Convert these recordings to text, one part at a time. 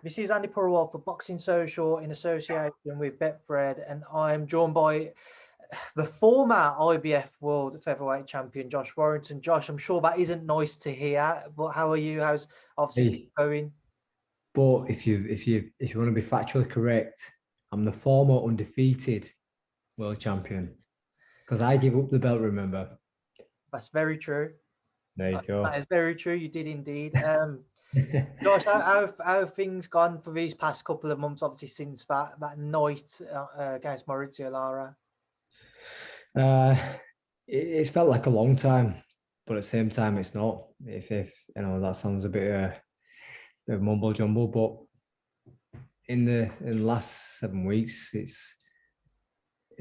This is Andy Purwell for Boxing Social in association with Betfred, and I'm joined by the former IBF World Featherweight Champion, Josh Warrington. Josh, I'm sure that isn't nice to hear, but how are you? How's obviously things Hey, going? but if you want to be factually correct, I'm the former undefeated world champion because I give up the belt. Remember? That's very true. There you That go. is very true. You did indeed. Josh, how have things gone for these past couple of months? Obviously, since that night against Mauricio Lara. uh, it's felt like a long time, but at the same time, it's not. If you know that sounds a bit of mumble jumble, but in the last 7 weeks, it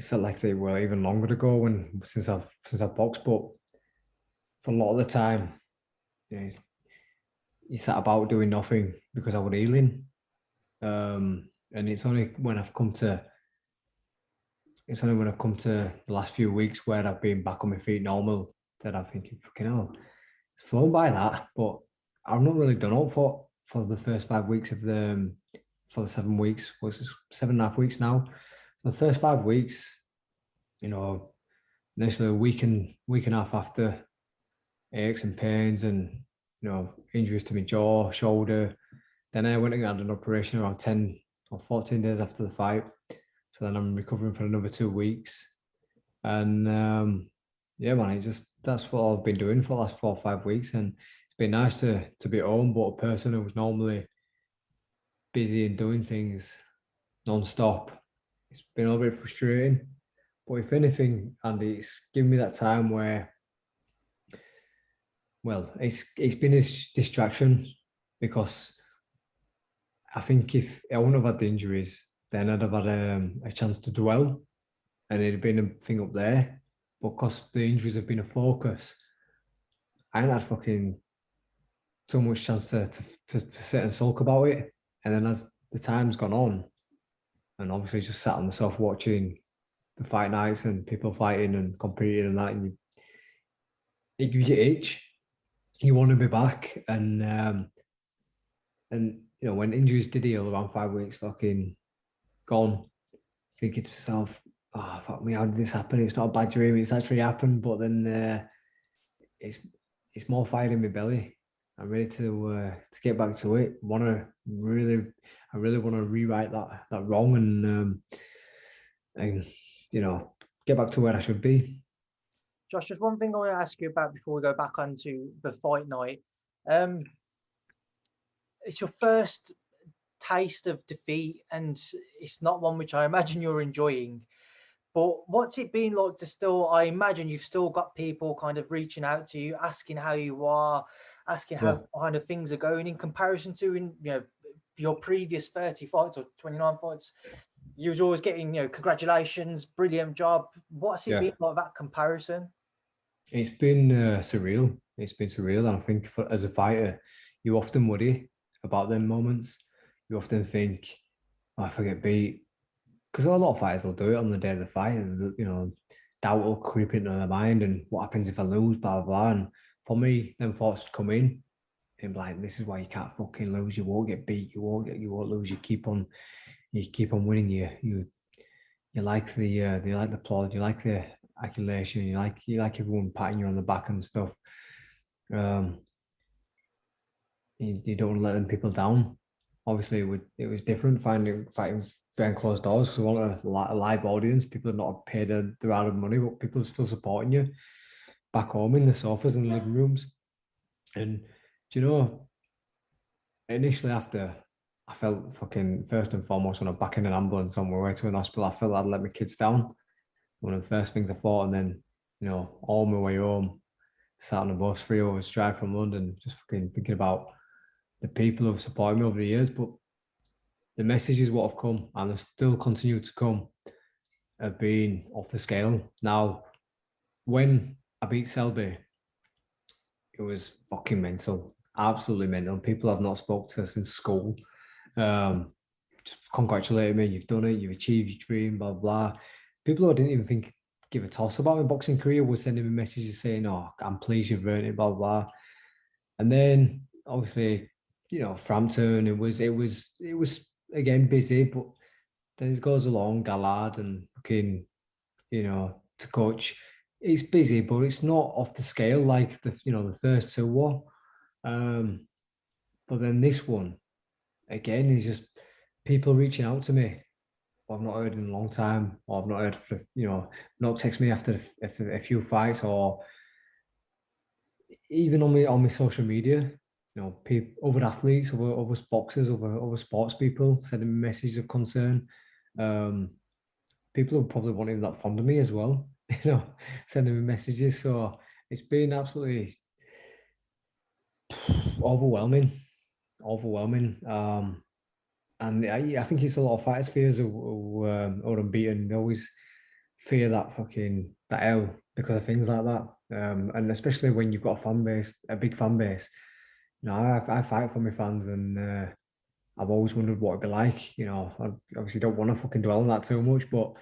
felt like they were even longer ago when since I've boxed. But for a lot of the time, you know, you sat about doing nothing because I was healing. And it's only when I've come to the last few weeks where I've been back on my feet normal that I'm thinking, fucking hell, it's flown by that. But I've not really done up for the first 5 weeks of for the 7 weeks, was 7.5 weeks now. So the first 5 weeks, you know, initially a week and a half after aches and pains and injuries to my jaw, shoulder. Then I went and had an operation around 10 or 14 days after the fight. So then I'm recovering for another 2 weeks. And yeah, man, that's what I've been doing for the last 4 or 5 weeks. And it's been nice to be home, but a person who was normally busy and doing things non-stop, it's been a little bit frustrating. But if anything, Andy, it's given me that time where, well, it's been a distraction because I think if I wouldn't have had the injuries, then I'd have had a chance to dwell and it'd been a thing up there. But because the injuries have been a focus, I ain't had fucking so much chance to sit and sulk about it. And then as the time's gone on, and obviously just sat on myself watching the fight nights and people fighting and competing and that, and it gives you itch. You want to be back, and when injuries did heal around 5 weeks, fucking gone, thinking to myself, oh fuck me, how did this happen? It's not a bad dream. It's actually happened. But then it's it's more fire in my belly. I'm ready to get back to it. I really want to rewrite that wrong and you know get back to where I should be. Josh, just one thing I want to ask you about before we go back onto the fight night. Um, it's your first taste of defeat, and it's not one which I imagine you're enjoying. But what's it been like to still? I imagine you've still got people kind of reaching out to you, asking how you are, asking Yeah, how kind of things are going in comparison to your previous 30 fights or 29 fights. You was always getting congratulations, brilliant job. What's it yeah. been like that comparison? It's been surreal. It's been surreal, and I think as a fighter, you often worry about them moments. You often think, oh, if I get beat, because a lot of fighters will do it on the day of the fight, and doubt will creep into their mind, and what happens if I lose, blah blah blah. And for me, them thoughts come in, and be like, this is why you can't fucking lose. You won't get beat. You won't lose. You keep on winning. You like the applaud. You like the accolation. You like everyone patting you on the back and stuff. Um, you don't want to let them people down. Obviously, it was different fighting behind closed doors because we want a live audience. People are not paid their out of money, but people are still supporting you back home in the sofas and the living rooms. And do you know, initially after I felt fucking first and foremost when I'm back in an ambulance on my way to an hospital, I felt I'd let my kids down. One of the first things I thought, and then all my way home, sat on a bus 3 hours drive from London, just fucking thinking about the people who've supported me over the years. But the messages what have come and have still continue to come have been off the scale. Now, when I beat Selby, it was fucking mental, absolutely mental. People I've not spoke to since school. Um, just congratulated me. You've done it. You've achieved your dream. Blah blah. People who I didn't even think give a toss about my boxing career were sending me messages saying, "Oh, I'm pleased you've earned it." Blah blah. And then obviously Frampton. It was again busy, but then it goes along Galahad and fucking, to coach. It's busy, but it's not off the scale like the first two were. Um, but then this one again is just people reaching out to me. I've not heard in a long time, or I've not heard for not text me after a few fights, or even on my social media. People, other athletes, other boxers, other sports people sending me messages of concern. Um, People who probably weren't even that fond of me as well, sending me messages. So it's been absolutely overwhelming, overwhelming. And I think it's a lot of fighters' fears who are unbeaten. They always fear that L because of things like that. And especially when you've got a fan base, a big fan base. I fight for my fans, and I've always wondered what it'd be like. I obviously don't want to fucking dwell on that too much, but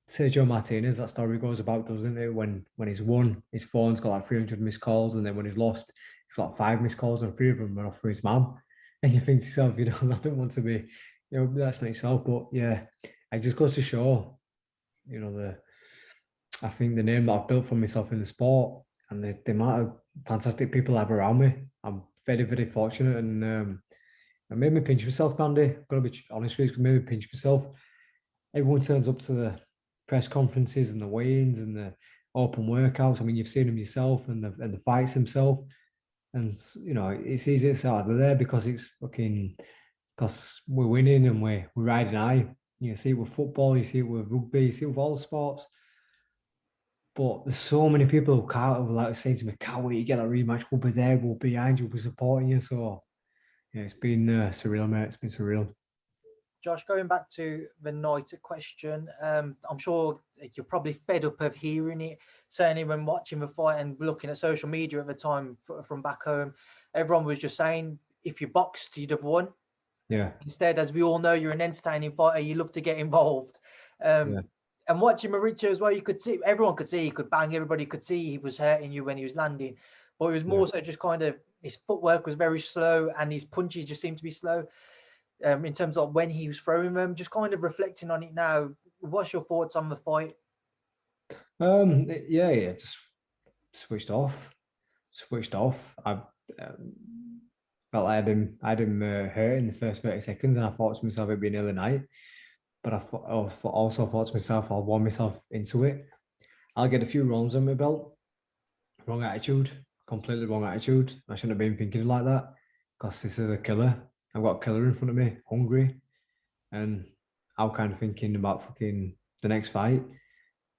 Sergio Martinez, that story goes about, doesn't it? When he's won, his phone's got like 300 missed calls, and then when he's lost, he's got 5 missed calls, and 3 of them are off for his mum. And you think to yourself, I don't want to be, that's not yourself. But yeah, it just goes to show, the I think the name that I've built for myself in the sport, and the amount of fantastic people I have around me. I'm very, very fortunate, and it made me pinch myself, Candy. I've got to be honest with you, it made me pinch myself. Everyone turns up to the press conferences and the weigh-ins and the open workouts. I mean, you've seen them yourself, and the fights themselves. And it's easy to say, they're there because we're winning and we're riding high. You see it with football, you see it with rugby, you see it with all the sports. But there's so many people who like saying to me, "Can't wait to get that rematch. We'll be there. We'll be behind you. We'll be supporting you." So yeah, it's been surreal, mate. It's been surreal. Josh, going back to the night question, I'm sure you're probably fed up of hearing it. Certainly, when watching the fight and looking at social media at the time from back home, everyone was just saying, if you boxed, you'd have won. Yeah. Instead, as we all know, you're an entertaining fighter. You love to get involved. Yeah. And watching Mauricio as well, you could see, everyone could see he could bang. Everybody could see he was hurting you when he was landing. But it was more so just kind of his footwork was very slow and his punches just seemed to be slow. In terms of when he was throwing them, just kind of reflecting on it now. What's your thoughts on the fight? Yeah, just switched off. Switched off. I felt I had him hurt in the first 30 seconds, and I thought to myself it'd be an early night. But also thought to myself, I'll warm myself into it. I'll get a few rounds on my belt. Wrong attitude, completely wrong attitude. I shouldn't have been thinking like that because this is a killer. I've got a killer in front of me, hungry, and I'm kind of thinking about fucking the next fight.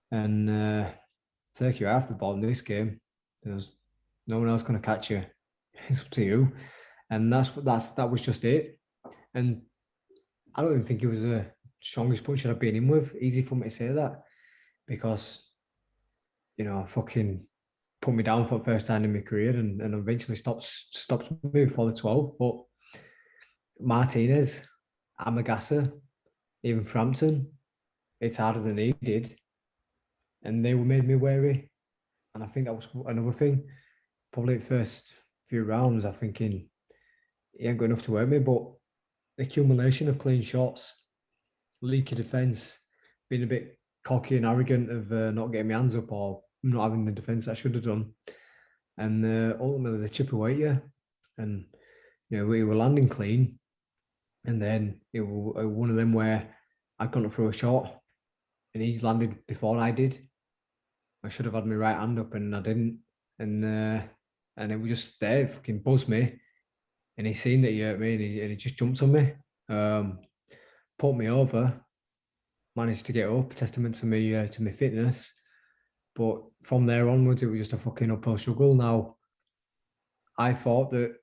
And take you after the ball in this game. There's no one else going to catch you. It's up to you. And that was just it. And I don't even think it was the strongest punch I've been in with. Easy for me to say that because fucking put me down for the first time in my career, and eventually stopped me before the 12. But Martinez, Amagasa, even Frampton, it's harder than he did, and they were made me wary. And I think that was another thing. Probably the first few rounds, I'm thinking he ain't got enough to hurt me, but the accumulation of clean shots, leaky defence, being a bit cocky and arrogant of not getting my hands up or not having the defence I should have done, and ultimately they chip away at you, and we were landing clean, and then it was one of them where I'd gone to throw a shot, and he landed before I did. I should have had my right hand up, and I didn't, and it was just there, fucking buzzed me, and he seen that he hurt me, and he just jumped on me, put me over, managed to get up, testament to me to my fitness. But from there onwards, it was just a fucking uphill struggle. Now, I thought that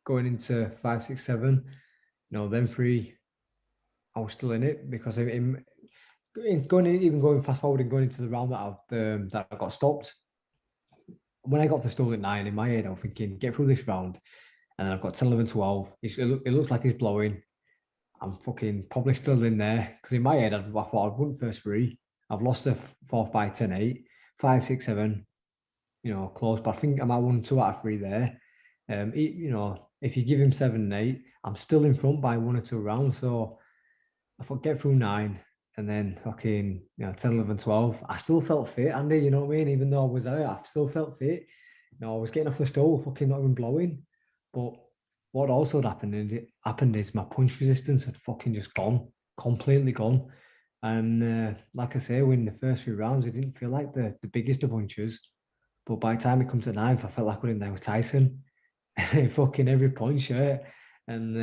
going into 5, 6, 7, them three, I was still in it because going fast forward and going into the round that I got stopped. When I got to stall at 9, in my head, I was thinking, get through this round, and I've got 10, 11, 12. It looks like he's blowing. I'm fucking probably still in there because in my head, I thought I'd won first 3. I've lost the 4th by 10, 8, 5, 6, 7, close, but I think I might have won 2 out of 3 there. You know, if you give him 7-8, I'm still in front by 1 or 2 rounds. So I thought get through 9 and then fucking, 10, 11, 12. I still felt fit, Andy, you know what I mean? Even though I was out, I still felt fit. I was getting off the stool, fucking not even blowing. But what also happened is my punch resistance had fucking just gone, completely gone. And like I say, when the first few rounds, it didn't feel like the biggest of punches. But by the time it come to 9th, I felt like I was in there with Tyson. And fucking every punch, yeah. And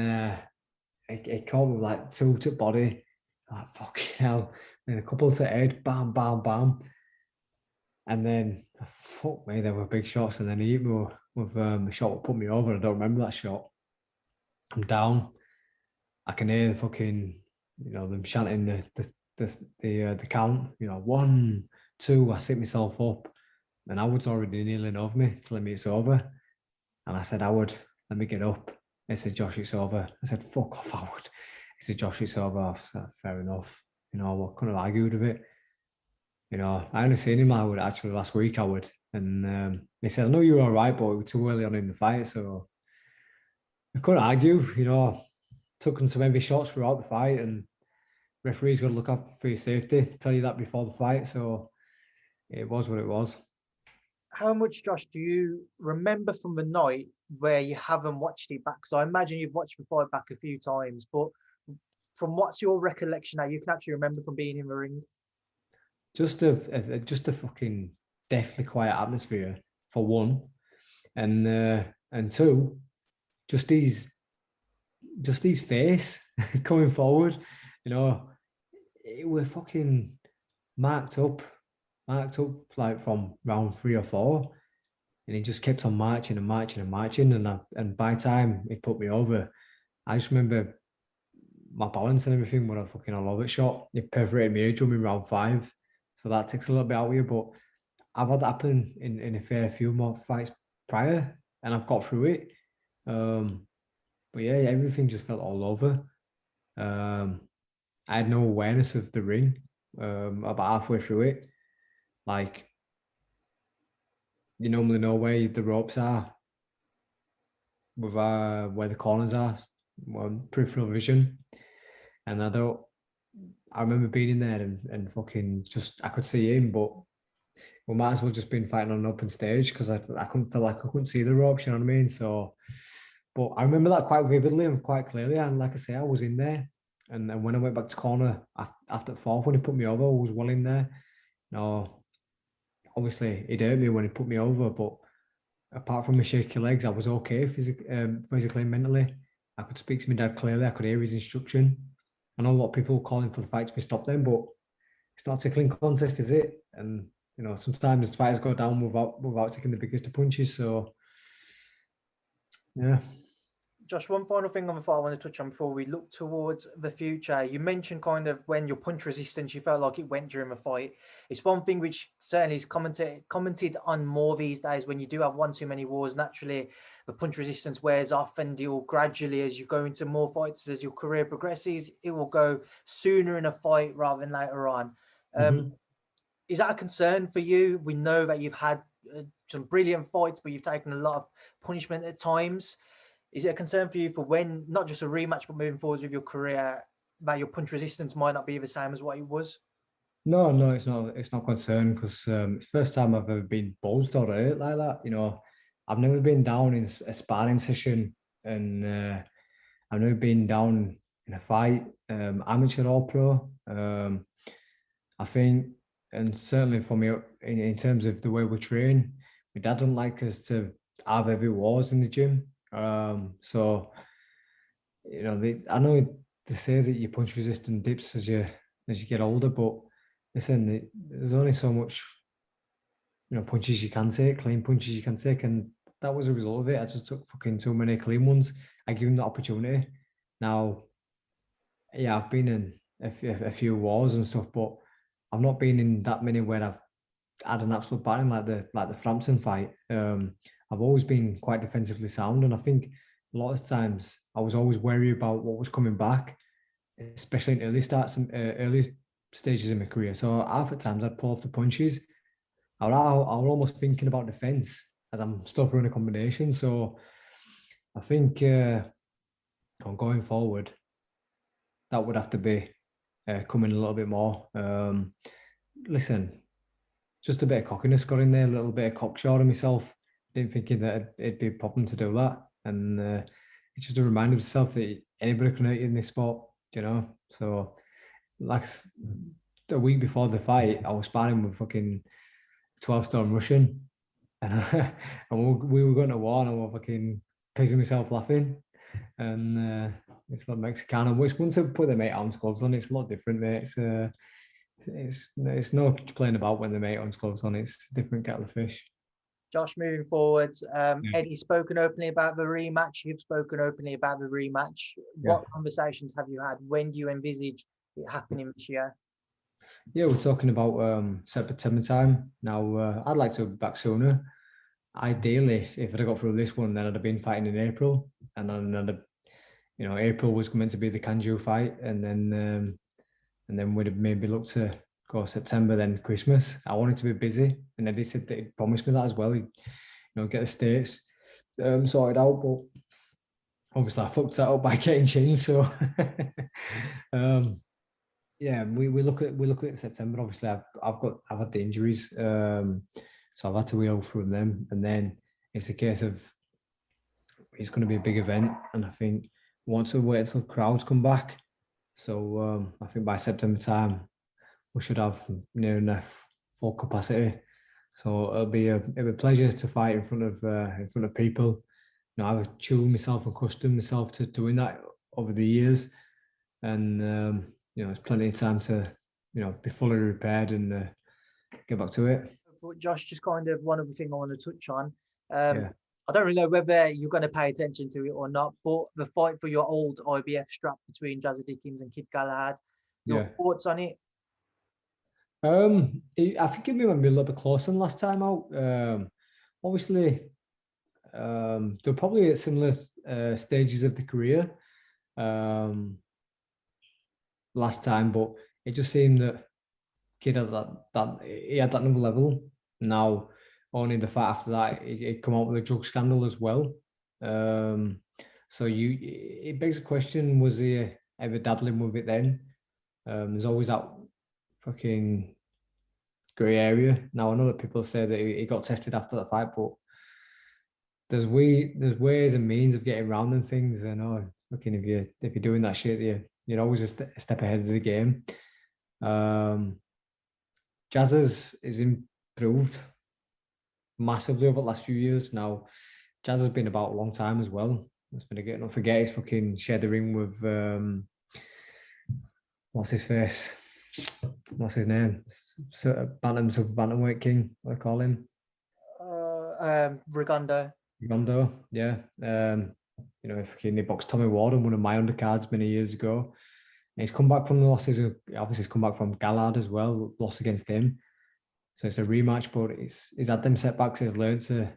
it caught me with like 2 to body, like fucking hell. And a couple to head, bam, bam, bam. And then, fuck me, there were big shots. And then he hit me with a shot that put me over. I don't remember that shot. I'm down. I can hear the fucking, them chanting the count. 1, 2. I sit myself up, and Howard's already kneeling over me, telling me it's over. And I said, Howard, let me get up. He said, Josh, it's over. I said, fuck off, Howard. He said, Josh, it's over. I said, fair enough. I couldn't have argued with it. I only seen him, Howard, actually last week, Howard. And he said, I know you were all right, but it was too early on in the fight, so I couldn't argue. Took some heavy shots throughout the fight, and referees got to look after for your safety to tell you that before the fight. So it was what it was. How much, Josh, do you remember from the night where you haven't watched it back? Because I imagine you've watched the fight back a few times, but from what's your recollection now, you can actually remember from being in the ring? Just a fucking deathly quiet atmosphere for one, and two, just his face coming forward. It was fucking marked up like from round 3 or 4, and he just kept on marching and marching and marching. And by the time he put me over, I just remember my balance and everything when I fucking all over it shot. He perforated me eardrum in round 5, so that takes a little bit out of you. But I've had that happen in a fair few more fights prior, and I've got through it. But yeah, everything just felt all over. I had no awareness of the ring about halfway through it. Like, you normally know where the ropes are, with where the corners are, peripheral vision. And I remember being in there and fucking just, I could see him, but we might as well just been fighting on an open stage because I couldn't feel like I couldn't see the ropes, you know what I mean? So, but I remember that quite vividly and quite clearly. And like I say, I was in there. And when I went back to corner after the 4th, when he put me over, I was well in there. Obviously, it hurt me when he put me over, but apart from my shaky legs, I was okay physically and mentally. I could speak to my dad clearly. I could hear his instruction. I know a lot of people calling for the fight to be stopped then, but it's not a tickling contest, is it? And sometimes fighters go down without taking the biggest of punches. So yeah. Josh, one final thing on the fight I want to touch on before we look towards the future. You mentioned kind of when your punch resistance, you felt like it went during the fight. It's one thing which certainly is commented on more these days. When you do have one too many wars, naturally the punch resistance wears off, and you'll gradually, as you go into more fights, as your career progresses, it will go sooner in a fight rather than later on. Is that a concern for you? We know that you've had some brilliant fights, but you've taken a lot of punishment at times. Is it a concern for you for when, not just a rematch, but moving forward with your career, that your punch resistance might not be the same as what it was? No, it's not. It's not concerned because it's the first time I've ever been bulged or hurt like that. I've never been down in a sparring session, and I've never been down in a fight, amateur or pro. I think, and certainly for me, in terms of the way we train, my dad didn't like us to have heavy wars in the gym. So I know they say that your punch resistance dips as you get older, but listen, there's only so much punches you can take, clean punches you can take, and that was a result of it. I just took fucking too many clean ones. I give them the opportunity. Now, yeah, I've been in a few wars and stuff, but I've not been in that many where I've had an absolute batting like the Frampton fight. I've always been quite defensively sound, and I think a lot of times I was always wary about what was coming back, especially in early stages of my career. So half at times I'd pull off the punches. I was almost thinking about defense as I'm still throwing a combination. So I think on going forward, that would have to be coming a little bit more. Listen, just a bit of cockiness got in there, a little bit of cocksure of myself. Didn't think that it'd be a problem to do that, and it's just a reminder of myself that anybody can hurt you in this sport, you know. So, like a week before the fight, I was sparring with fucking 12-stone Russian, and, and we were going to war, and I was fucking pissing myself laughing. And it's not Mexican. And once I put the 8-ounce gloves on, it's a lot different, mate. It's no playing about when the 8-ounce gloves on. It's a different kettle of fish. Josh, moving forward, Yeah. Eddie's spoken openly about the rematch. You've spoken openly about the rematch. What conversations have you had? When do you envisage it happening this year? Yeah, we're talking about September time. Now, I'd like to be back sooner. Ideally, if I'd have got through this one, then I'd have been fighting in April. And then, April was meant to be the Kanju fight. And then we'd have maybe looked to go September, then Christmas. I wanted to be busy. And Eddie said that he'd promised me that as well. He'd, get the States sorted out. But obviously I fucked that up by getting changed. So yeah, we look at September. Obviously, I've had the injuries, so I've had to wheel through them, and then it's a case of it's going to be a big event, and I think once we wait until crowds come back, so I think by September time we should have near enough full capacity. So it'll be a pleasure to fight in front of people. I've tuned myself and accustomed myself to doing that over the years, and it's plenty of time to be fully repaired and get back to it. But Josh, just kind of one other thing I want to touch on. Yeah. I don't really know whether you're going to pay attention to it or not, but the fight for your old IBF strap between Galahad-Dickens and Kid Galahad, your thoughts on it? I think it might be a little bit closer than last time out. Obviously, they're probably at similar stages of the career last time, but it just seemed that Kid had that he had that another level. Now, only the fight after that, it come out with a drug scandal as well. So it begs the question: was he ever dabbling with it then? There's always that fucking grey area. Now I know that people say that he got tested after that fight, but there's ways and means of getting around them things. I know, looking if you're doing that shit, you're always a step ahead of the game. Jazz is improved massively over the last few years. Now, Jazz has been about a long time as well. Let's not forget he's fucking shared the ring with what's his face? What's his name? Super bantamweight king, what I call him. Rigondo. Rigondo, yeah. He boxed Tommy Ward on one of my undercards many years ago. And he's come back from the losses. Obviously, he's come back from Galahad as well, lost against him. So it's a rematch, but he's had them setbacks. He's learned to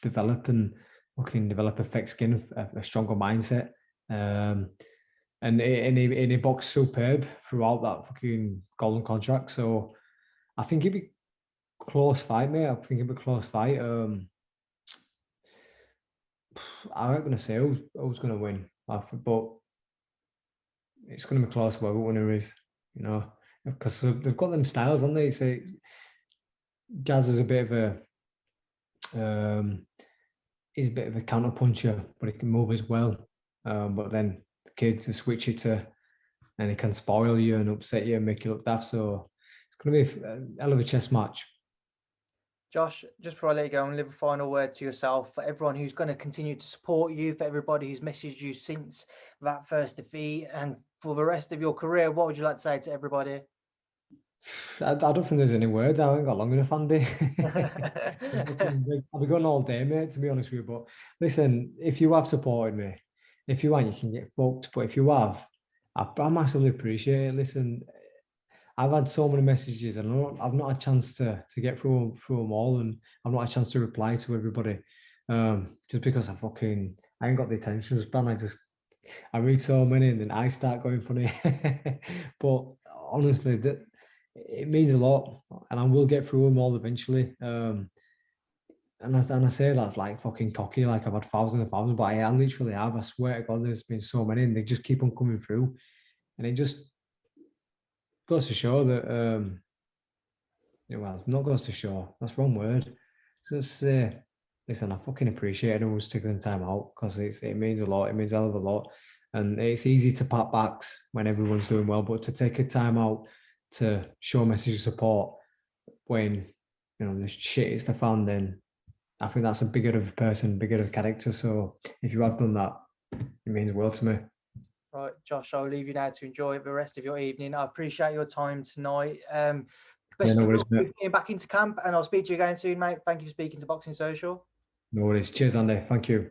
develop a thick skin, a stronger mindset. And he boxed superb throughout that fucking golden contract. So I think it'd be close fight, mate. I think it'd be a close fight. I'm not going to say who's going to win, but it's going to be close whoever winner is, because they've got them styles, haven't they? Say Jazz is a bit of he's a bit of a counter puncher, but he can move as well. But then the kid to switch it to, and he can spoil you and upset you and make you look daft. So it's going to be a hell of a chess match. Josh, just before I let you go, and leave a final word to yourself for everyone who's going to continue to support you, for everybody who's messaged you since that first defeat, and for the rest of your career. What would you like to say to everybody? I don't think there's any words. I haven't got long enough, Andy. I'll be going all day, mate, to be honest with you. But listen, if you have supported me, if you want, you can get fucked. But if you have, I massively appreciate it. Listen, I've had so many messages and I've not had a chance to get through them all, and I've not had a chance to reply to everybody. Just because I ain't got the attention span. I read so many and then I start going funny. But honestly, it means a lot, and I will get through them all eventually. And I say that's like fucking cocky, like I've had thousands and thousands, but I literally have. I swear to God, there's been so many, and they just keep on coming through, and it just goes to show that well, not goes to show. That's the wrong word. Just say, listen, I fucking appreciate anyone who's taking the time out because it means a lot. It means a hell of a lot, and it's easy to pat backs when everyone's doing well, but to take a time out to show a message of support when the shit is the fan, then I think that's a bigger of a person, bigger of a character. So if you have done that, it means the world to me. Right, Josh, I'll leave you now to enjoy the rest of your evening. I appreciate your time tonight. Best of luck with getting back into camp, and I'll speak to you again soon, mate. Thank you for speaking to Boxing Social. No worries. Cheers, Andy. Thank you.